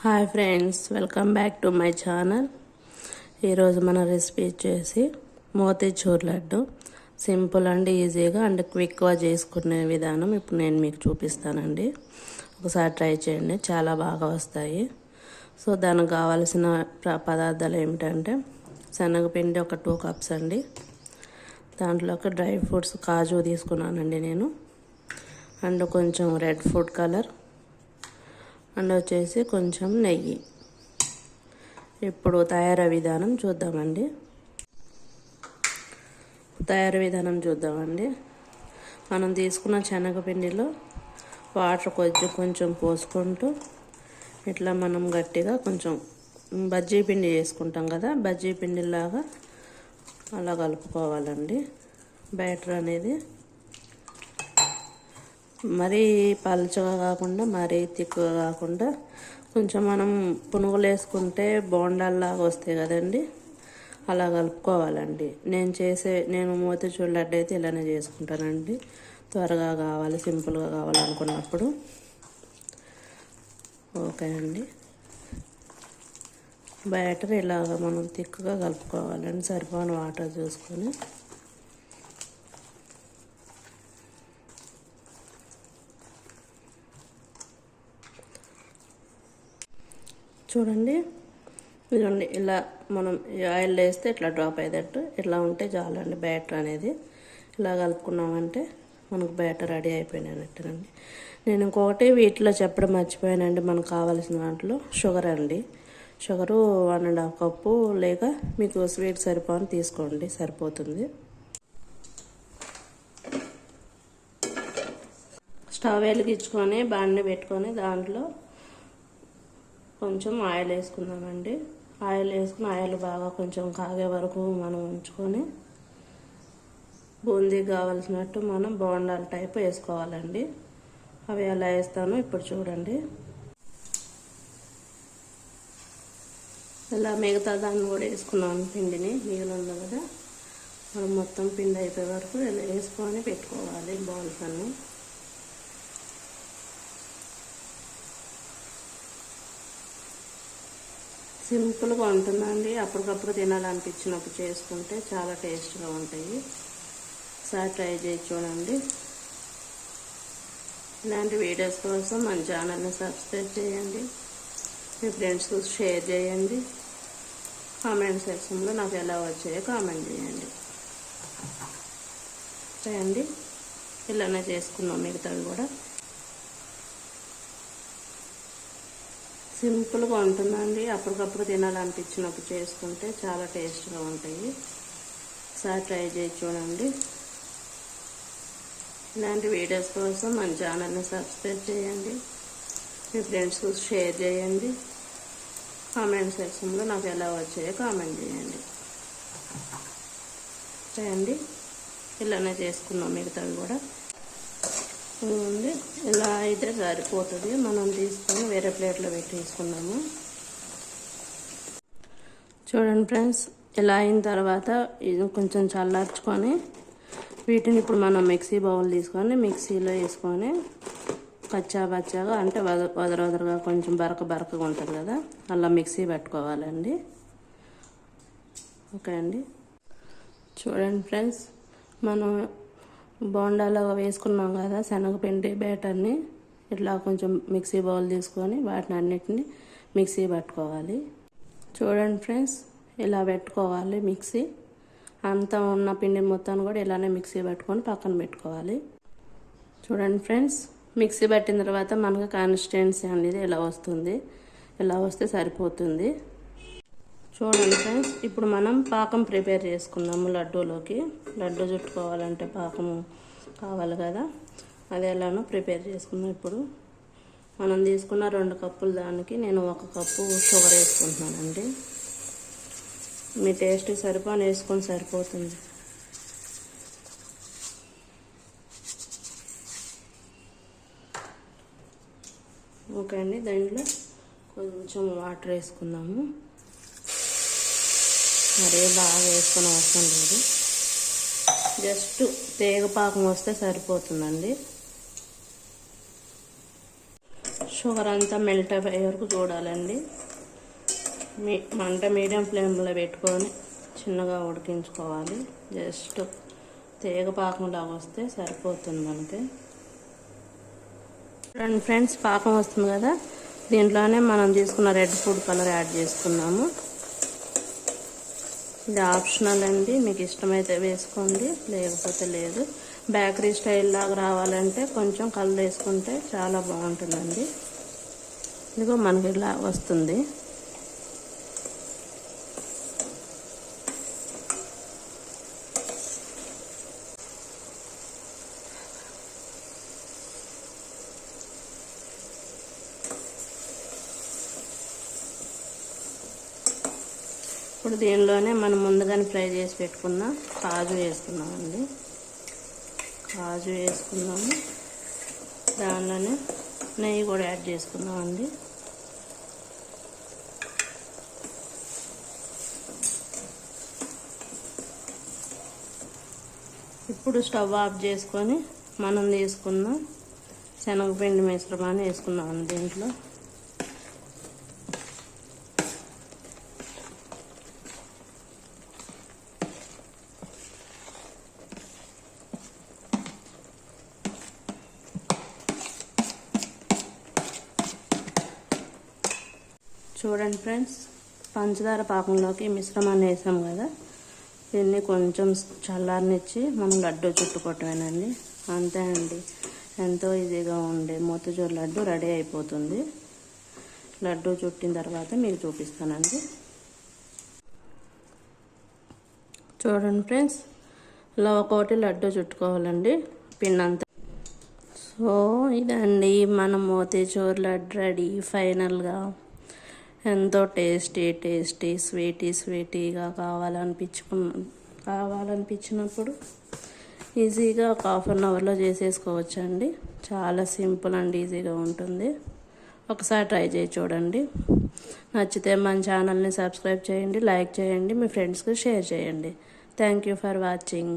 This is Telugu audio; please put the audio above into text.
Hi friends, welcome back to my channel. ఈరోజు మన రెసిపీ వచ్చేసి మోతీచూర్ లడ్డు. సింపుల్ అండ్ ఈజీగా అండ్ క్విక్గా చేసుకునే విధానం ఇప్పుడు నేను మీకు చూపిస్తానండి. ఒకసారి ట్రై చేయండి, చాలా బాగా వస్తాయి. సో దానికి కావాల్సిన పదార్థాలు ఏమిటంటే శనగపిండి ఒక 2 కప్స్ అండి. దాంట్లోకి డ్రై ఫ్రూట్స్ కాజు తీసుకున్నానండి నేను, అండ్ కొంచెం రెడ్ ఫుడ్ కలర్, అండ్ వచ్చేసి కొంచెం నెయ్యి. ఇప్పుడు తయారీ విధానం చూద్దామండి. మనం తీసుకున్న శనగపిండిలో వాటర్ కొంచెం పోసుకుంటూ ఇట్లా మనం గట్టిగా కొంచెం బజ్జీ పిండి చేసుకుంటాం కదా, బజ్జీ పిండిలాగా అలా కలుపుకోవాలండి. బ్యాటర్ అనేది మరీ పలుచగా కాకుండా మరీ తిక్కుగా కాకుండా కొంచెం మనం పునుగులు వేసుకుంటే బోండాల్లాగా వస్తాయి కదండి, అలా కలుపుకోవాలండి. నేను మోతీచూర్ లడ్డు అయితే ఇలానే చేసుకుంటానండి. త్వరగా కావాలి, సింపుల్గా కావాలనుకున్నప్పుడు. ఓకే అండి, బ్యాటర్ ఇలాగ మనం తిక్కుగా కలుపుకోవాలండి. సరిపోని వాటర్ చూసుకొని చూడండి. ఇదిగోండి, ఇలా మనం ఆయిల్ వేస్తే ఇట్లా డ్రాప్ అయ్యేటట్టు ఇట్లా ఉంటే చాలండి. బ్యాటర్ అనేది ఇలా కలుపుకున్నామంటే మనకు బ్యాటర్ రెడీ అయిపోయినట్టేనండి. నేను ఇంకొకటి వీటిలో చెప్పడం మర్చిపోయానండి. మనకు కావాల్సిన దాంట్లో షుగర్ అండి. షుగరు 1.5 కప్పు, లేక మీకు స్వీట్ సరిపోని తీసుకోండి, సరిపోతుంది. స్టవ్ వెలిగించుకొని బాండి పెట్టుకొని దాంట్లో కొంచెం ఆయిల్ వేసుకుందామండి. ఆయిల్ వేసుకుని ఆయిల్ బాగా కొంచెం కాగే వరకు మనం ఉంచుకొని బూందీకి కావాల్సినట్టు మనం బోండాల టైప్ వేసుకోవాలండి. అవి ఎలా వేస్తానో ఇప్పుడు చూడండి. ఇలా మిగతా దాన్ని కూడా వేసుకున్నాను, పిండిని మిగిలి ఉంది కదా, మనం మొత్తం పిండి అయిపోయే వరకు ఇలా వేసుకొని పెట్టుకోవాలి బాల్స్ అన్నీ. సింపుల్గా ఉంటుందండి. అప్పటికప్పుడు తినాలనిపించినప్పుడు చేసుకుంటే చాలా టేస్ట్గా ఉంటాయి. ఒకసారి ట్రై చేసి చూడండి. ఇలాంటి వీడియోస్ కోసం మన ఛానల్ని సబ్స్క్రైబ్ చేయండి, మీ ఫ్రెండ్స్కి షేర్ చేయండి. కామెంట్ సెక్షన్లో నాకు ఎలా వచ్చాయో కామెంట్ చేయండి. చేయండి, ఇలానే చేసుకున్నాం మిగతావి కూడా. సింపుల్గా ఉంటుందండి. అప్పటికప్పుడు తినాలనిపించినప్పుడు చేసుకుంటే చాలా టేస్ట్గా ఉంటాయి. ఒకసారి ట్రై చేసి చూడండి. ఇలాంటి వీడియోస్ కోసం మన ఛానల్ని సబ్స్క్రైబ్ చేయండి, మీ ఫ్రెండ్స్కి షేర్ చేయండి. కామెంట్ సెక్షన్లో నాకు ఎలా వచ్చాయో కామెంట్ చేయండి. చేయండి, ఇలానే చేసుకున్నాం మిగతావి కూడా. ఉంది ఇలా అయితే సరిపోతుంది. మనం తీసుకొని వేరే ప్లేట్లో పెట్టి తీసుకున్నాము. చూడండి ఫ్రెండ్స్, ఇలా అయిన తర్వాత ఇది కొంచెం చల్లార్చుకొని వీటిని ఇప్పుడు మనం మిక్సీ బౌల్ తీసుకొని మిక్సీలో వేసుకొని కచ్చాబచ్చాగా, అంటే వదరగా కొంచెం బరకగా ఉంటుంది కదా, అలా మిక్సీ పెట్టుకోవాలండి. ఓకే అండి, చూడండి ఫ్రెండ్స్, మనం బోండాలో వేసుకున్నాం కదా శనగపిండి బ్యాటర్ని, ఇట్లా కొంచెం మిక్సీ బౌల్ తీసుకొని వాటిని అన్నిటిని మిక్సీ పట్టుకోవాలి. చూడండి ఫ్రెండ్స్, ఇలా పెట్టుకోవాలి. మిక్సీ అంతా ఉన్న పిండి మొత్తాన్ని కూడా ఇలానే మిక్సీ పట్టుకొని పక్కన పెట్టుకోవాలి. చూడండి ఫ్రెండ్స్, మిక్సీ పట్టిన తర్వాత మనకు కన్సిస్టెన్సీ అనేది ఇలా వస్తుంది. ఇలా వస్తే సరిపోతుంది. చూడండి ఫ్రెండ్స్, ఇప్పుడు మనం పాకం ప్రిపేర్ చేసుకున్నాము లడ్డూలోకి. లడ్డు చుట్టుకోవాలంటే పాకం కావాలి కదా, అది ఎలానో ప్రిపేర్ చేసుకున్నాం. ఇప్పుడు మనం తీసుకున్న 2 కప్పుల దానికి నేను 1 కప్పు షుగర్ వేసుకుంటున్నానండి. మీ టేస్ట్ సరిపోని వేసుకొని సరిపోతుంది. ఓకే అండి, దాంట్లో కొంచెం వాటర్ వేసుకుందాము. మరీ బాగా వేసుకొని అవసరం లేదు, జస్ట్ తేగపాకం వస్తే సరిపోతుందండి. షుగర్ అంతా మెల్ట్ అయ్యే వరకు చూడాలండి. మంట మీడియం ఫ్లేమ్లో పెట్టుకొని చిన్నగా ఉడికించుకోవాలి. జస్ట్ తీగ పాకంలాగా వస్తే సరిపోతుంది మనకి. చూడండి ఫ్రెండ్స్, పాకం వస్తుంది కదా, దీంట్లోనే మనం తీసుకున్న రెడ్ ఫుడ్ కలర్ యాడ్ చేసుకున్నాము. ఇది ఆప్షనల్ అండి, మీకు ఇష్టమైతే వేసుకోండి, లేకపోతే లేదు. బేకరీ స్టైల్ లాగా రావాలంటే కొంచెం కలర్ వేసుకుంటే చాలా బాగుంటుందండి. ఇదిగో మనకి ఇలా వస్తుంది. ఇప్పుడు దీనిలోనే మనం ముందుగానే ఫ్రై చేసి పెట్టుకున్న కాజు వేసుకున్నామండి. కాజు వేసుకున్నాము, దానిలోనే నెయ్యి కూడా యాడ్ చేసుకున్నామండి. ఇప్పుడు స్టవ్ ఆఫ్ చేసుకొని మనం తీసుకున్న శనగపిండి మిశ్రమాన్ని వేసుకున్నామండి దీంట్లో. చూడండి ఫ్రెండ్స్, పంచదార పాకంలోకి మిశ్రమాన్ని వేసాం కదా, దీన్ని కొంచెం చల్లారనిచ్చి మనం లడ్డు చుట్టుకోవటమేనండి. అంతే అండి, ఎంతో ఈజీగా ఉండే మోతీచూర్ లడ్డు రెడీ అయిపోతుంది. లడ్డు చుట్టిన తర్వాత మీకు చూపిస్తానండి. చూడండి ఫ్రెండ్స్, ఇలా ఒక్కొక్కటి లడ్డు చుట్టుకోవాలండి పిండంతా. సో ఇదండి మన మోతీచూర్ లడ్డు రెడీ. ఫైనల్గా ఎంతో టేస్టీ స్వీటీగా కావాలనిపించినప్పుడు ఈజీగా ఒక 1/2 అవర్లో చేసేసుకోవచ్చండి. చాలా సింపుల్ అండ్ ఈజీగా ఉంటుంది. ఒకసారి ట్రై చేసి చూడండి. నచ్చితే మన ఛానల్ని సబ్స్క్రైబ్ చేయండి, లైక్ చేయండి, మీ ఫ్రెండ్స్కి షేర్ చేయండి. Thank you for watching.